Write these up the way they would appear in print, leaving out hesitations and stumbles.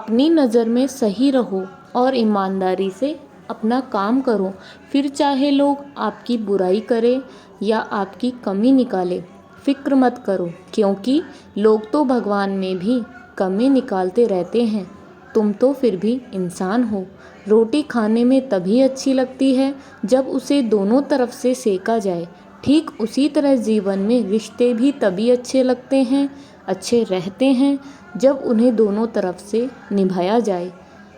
अपनी नज़र में सही रहो और ईमानदारी से अपना काम करो। फिर चाहे लोग आपकी बुराई करें या आपकी कमी निकालें, फ़िक्र मत करो, क्योंकि लोग तो भगवान में भी कमी निकालते रहते हैं। तुम तो फिर भी इंसान हो। रोटी खाने में तभी अच्छी लगती है जब उसे दोनों तरफ से सेका जाए। ठीक उसी तरह जीवन में रिश्ते भी तभी अच्छे लगते हैं, अच्छे रहते हैं, जब उन्हें दोनों तरफ से निभाया जाए।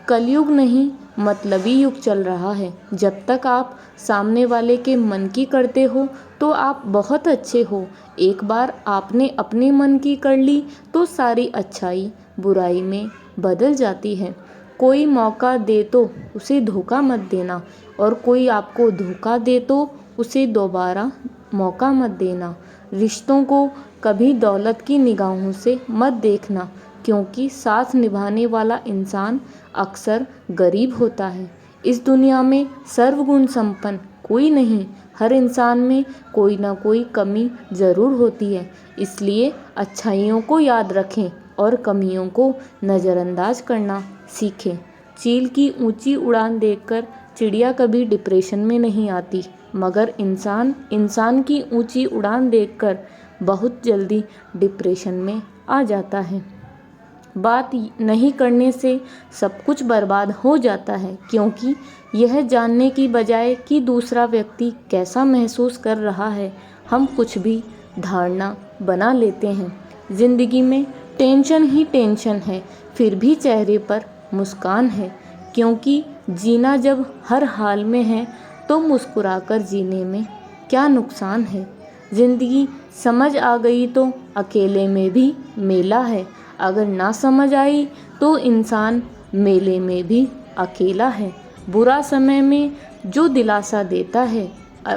कलयुग नहीं, मतलबी युग चल रहा है। जब तक आप सामने वाले के मन की करते हो तो आप बहुत अच्छे हो। एक बार आपने अपने मन की कर ली तो सारी अच्छाई बुराई में बदल जाती है। कोई मौका दे तो उसे धोखा मत देना, और कोई आपको धोखा दे तो उसे दोबारा मौका मत देना। रिश्तों को कभी दौलत की निगाहों से मत देखना, क्योंकि साथ निभाने वाला इंसान अक्सर गरीब होता है। इस दुनिया में सर्वगुण संपन्न कोई नहीं, हर इंसान में कोई ना कोई कमी ज़रूर होती है। इसलिए अच्छाइयों को याद रखें और कमियों को नज़रअंदाज करना सीखें। चील की ऊंची उड़ान देखकर चिड़िया कभी डिप्रेशन में नहीं आती, मगर इंसान की ऊंची उड़ान देखकर बहुत जल्दी डिप्रेशन में आ जाता है। बात नहीं करने से सब कुछ बर्बाद हो जाता है, क्योंकि यह जानने की बजाय कि दूसरा व्यक्ति कैसा महसूस कर रहा है, हम कुछ भी धारणा बना लेते हैं। ज़िंदगी में टेंशन ही टेंशन है, फिर भी चेहरे पर मुस्कान है, क्योंकि जीना जब हर हाल में है तो मुस्कुराकर जीने में क्या नुकसान है। ज़िंदगी समझ आ गई तो अकेले में भी मेला है, अगर ना समझ आई तो इंसान मेले में भी अकेला है। बुरा समय में जो दिलासा देता है,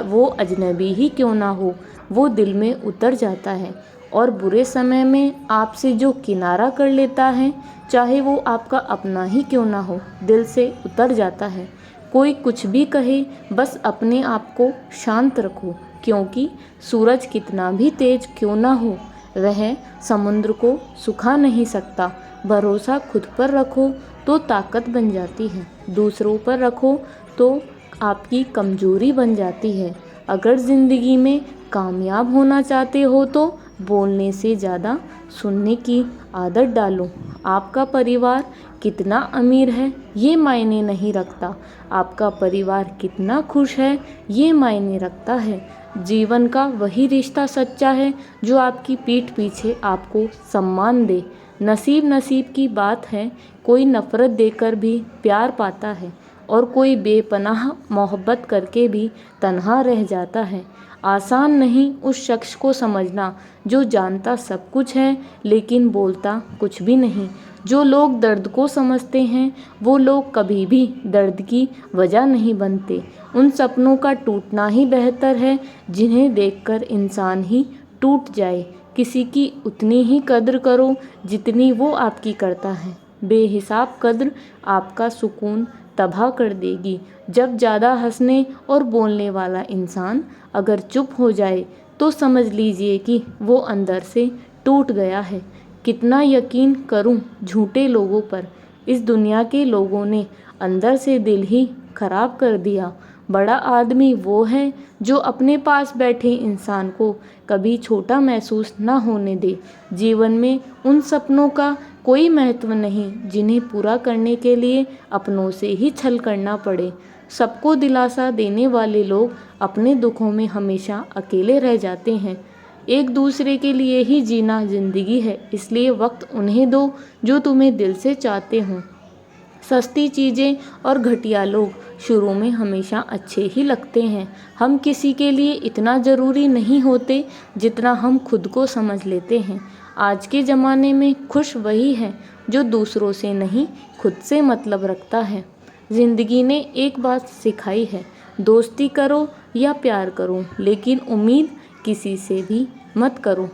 वो अजनबी ही क्यों ना हो, वो दिल में उतर जाता है। और बुरे समय में आपसे जो किनारा कर लेता है, चाहे वो आपका अपना ही क्यों ना हो, दिल से उतर जाता है। कोई कुछ भी कहे, बस अपने आप को शांत रखो, क्योंकि सूरज कितना भी तेज क्यों ना हो, वह समुद्र को सुखा नहीं सकता। भरोसा खुद पर रखो तो ताकत बन जाती है, दूसरों पर रखो तो आपकी कमजोरी बन जाती है। अगर ज़िंदगी में कामयाब होना चाहते हो तो बोलने से ज़्यादा सुनने की आदत डालो। आपका परिवार कितना अमीर है ये मायने नहीं रखता, आपका परिवार कितना खुश है ये मायने रखता है। जीवन का वही रिश्ता सच्चा है जो आपकी पीठ पीछे आपको सम्मान दे। नसीब की बात है, कोई नफ़रत देकर भी प्यार पाता है, और कोई बेपनाह मोहब्बत करके भी तन्हा रह जाता है। आसान नहीं उस शख्स को समझना जो जानता सब कुछ है लेकिन बोलता कुछ भी नहीं। जो लोग दर्द को समझते हैं वो लोग कभी भी दर्द की वजह नहीं बनते। उन सपनों का टूटना ही बेहतर है जिन्हें देखकर इंसान ही टूट जाए। किसी की उतनी ही कद्र करो जितनी वो आपकी करता है। बेहिसाब कद्र आपका सुकून तबाह कर देगी। जब ज़्यादा हंसने और बोलने वाला इंसान अगर चुप हो जाए तो समझ लीजिए कि वो अंदर से टूट गया है। कितना यकीन करूं झूठे लोगों पर, इस दुनिया के लोगों ने अंदर से दिल ही खराब कर दिया। बड़ा आदमी वो है जो अपने पास बैठे इंसान को कभी छोटा महसूस ना होने दे। जीवन में उन सपनों का कोई महत्व नहीं जिन्हें पूरा करने के लिए अपनों से ही छल करना पड़े। सबको दिलासा देने वाले लोग अपने दुखों में हमेशा अकेले रह जाते हैं। एक दूसरे के लिए ही जीना जिंदगी है, इसलिए वक्त उन्हें दो जो तुम्हें दिल से चाहते हों। सस्ती चीज़ें और घटिया लोग शुरू में हमेशा अच्छे ही लगते हैं। हम किसी के लिए इतना ज़रूरी नहीं होते जितना हम खुद को समझ लेते हैं। आज के ज़माने में खुश वही है जो दूसरों से नहीं खुद से मतलब रखता है। ज़िंदगी ने एक बात सिखाई है, दोस्ती करो या प्यार करो, लेकिन उम्मीद किसी से भी मत करो।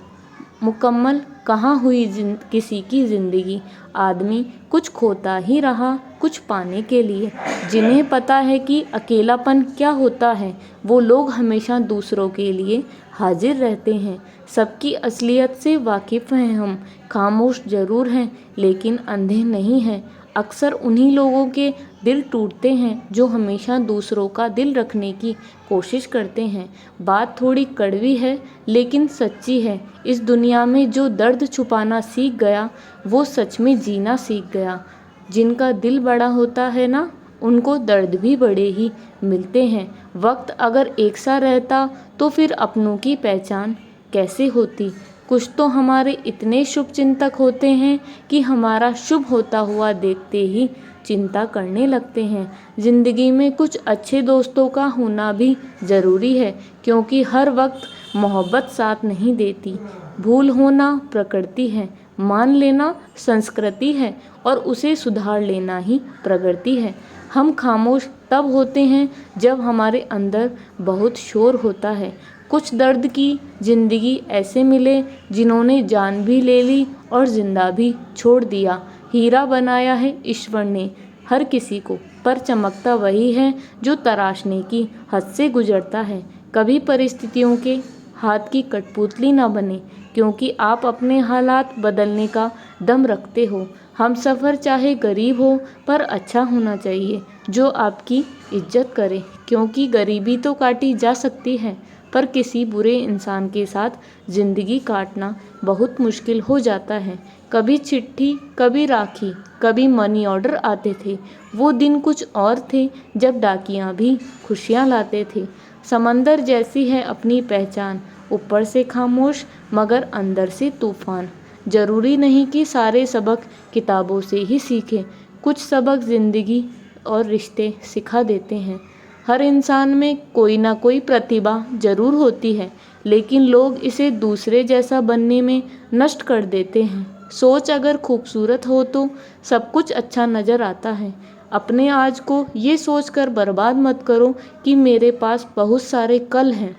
मुकम्मल कहाँ हुई किसी की ज़िंदगी, आदमी कुछ खोता ही रहा कुछ पाने के लिए। जिन्हें पता है कि अकेलापन क्या होता है, वो लोग हमेशा दूसरों के लिए हाजिर रहते हैं। सबकी असलियत से वाकिफ़ हैं हम, खामोश ज़रूर हैं लेकिन अंधे नहीं हैं। अक्सर उन्हीं लोगों के दिल टूटते हैं जो हमेशा दूसरों का दिल रखने की कोशिश करते हैं। बात थोड़ी कड़वी है लेकिन सच्ची है। इस दुनिया में जो दर्द छुपाना सीख गया वो सच में जीना सीख गया। जिनका दिल बड़ा होता है ना, उनको दर्द भी बड़े ही मिलते हैं। वक्त अगर एक सा रहता तो फिर अपनों की पहचान कैसे होती। कुछ तो हमारे इतने शुभ चिंतक होते हैं कि हमारा शुभ होता हुआ देखते ही चिंता करने लगते हैं। ज़िंदगी में कुछ अच्छे दोस्तों का होना भी ज़रूरी है, क्योंकि हर वक्त मोहब्बत साथ नहीं देती। भूल होना प्रकृति है, मान लेना संस्कृति है और उसे सुधार लेना ही प्रगति है। हम खामोश तब होते हैं जब हमारे अंदर बहुत शोर होता है। कुछ दर्द की ज़िंदगी ऐसे मिले जिन्होंने जान भी ले ली और ज़िंदा भी छोड़ दिया। हीरा बनाया है ईश्वर ने हर किसी को, पर चमकता वही है जो तराशने की हद से गुजरता है। कभी परिस्थितियों के हाथ की कठपुतली ना बने, क्योंकि आप अपने हालात बदलने का दम रखते हो। हम सफ़र चाहे गरीब हो पर अच्छा होना चाहिए, जो आपकी इज्जत करे, क्योंकि गरीबी तो काटी जा सकती है पर किसी बुरे इंसान के साथ ज़िंदगी काटना बहुत मुश्किल हो जाता है। कभी चिट्ठी, कभी राखी, कभी मनी ऑर्डर आते थे। वो दिन कुछ और थे जब डाकियाँ भी खुशियाँ लाते थे। समंदर जैसी है अपनी पहचान, ऊपर से खामोश मगर अंदर से तूफान। ज़रूरी नहीं कि सारे सबक किताबों से ही सीखें, कुछ सबक ज़िंदगी और रिश्ते सिखा देते हैं। हर इंसान में कोई ना कोई प्रतिभा ज़रूर होती है, लेकिन लोग इसे दूसरे जैसा बनने में नष्ट कर देते हैं। सोच अगर खूबसूरत हो तो सब कुछ अच्छा नज़र आता है। अपने आज को ये सोचकर बर्बाद मत करो कि मेरे पास बहुत सारे कल हैं।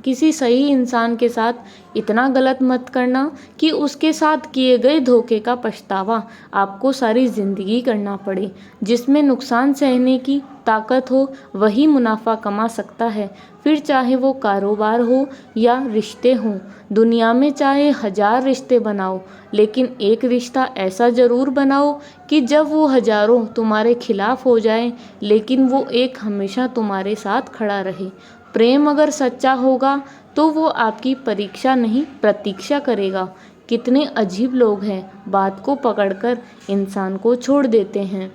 किसी सही इंसान के साथ इतना गलत मत करना कि उसके साथ किए गए धोखे का पछतावा आपको सारी ज़िंदगी करना पड़े। जिसमें नुकसान सहने की ताकत हो वही मुनाफा कमा सकता है, फिर चाहे वो कारोबार हो या रिश्ते हों। दुनिया में चाहे 1000 रिश्ते बनाओ, लेकिन एक रिश्ता ऐसा ज़रूर बनाओ कि जब वो हज़ारों तुम्हारे खिलाफ हो जाए, लेकिन वो एक हमेशा तुम्हारे साथ खड़ा रहे। प्रेम अगर सच्चा होगा तो वो आपकी परीक्षा नहीं प्रतीक्षा करेगा। कितने अजीब लोग हैं, बात को पकड़कर इंसान को छोड़ देते हैं।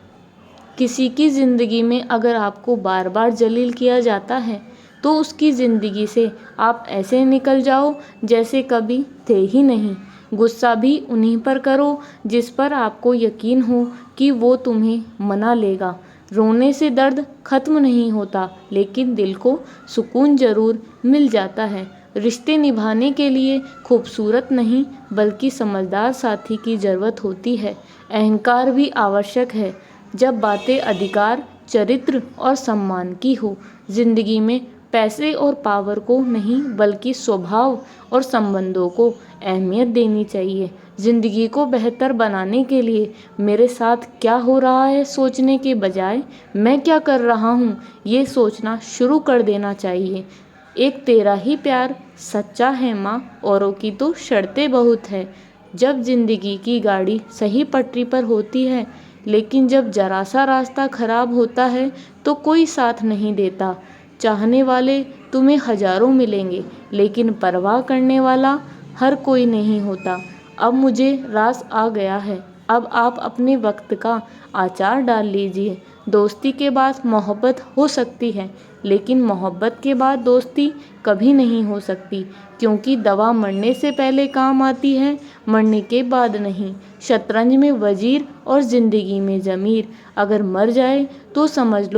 किसी की ज़िंदगी में अगर आपको बार बार जलील किया जाता है तो उसकी ज़िंदगी से आप ऐसे निकल जाओ जैसे कभी थे ही नहीं। गुस्सा भी उन्हीं पर करो जिस पर आपको यकीन हो कि वो तुम्हें मना लेगा। रोने से दर्द खत्म नहीं होता, लेकिन दिल को सुकून ज़रूर मिल जाता है। रिश्ते निभाने के लिए खूबसूरत नहीं बल्कि समझदार साथी की ज़रूरत होती है। अहंकार भी आवश्यक है जब बातें अधिकार, चरित्र और सम्मान की हो। ज़िंदगी में पैसे और पावर को नहीं बल्कि स्वभाव और संबंधों को अहमियत देनी चाहिए। ज़िंदगी को बेहतर बनाने के लिए मेरे साथ क्या हो रहा है सोचने के बजाय मैं क्या कर रहा हूँ ये सोचना शुरू कर देना चाहिए। एक तेरा ही प्यार सच्चा है माँ, औरों की तो शर्तें बहुत है। जब ज़िंदगी की गाड़ी सही पटरी पर होती है, लेकिन जब जरा सा रास्ता खराब होता है तो कोई साथ नहीं देता। चाहने वाले तुम्हें हज़ारों मिलेंगे, लेकिन परवाह करने वाला हर कोई नहीं होता। अब मुझे रास आ गया है, अब आप अपने वक्त का आचार डाल लीजिए। दोस्ती के बाद मोहब्बत हो सकती है, लेकिन मोहब्बत के बाद दोस्ती कभी नहीं हो सकती, क्योंकि दवा मरने से पहले काम आती है, मरने के बाद नहीं। शतरंज में वजीर और ज़िंदगी में ज़मीर, अगर मर जाए तो समझ लो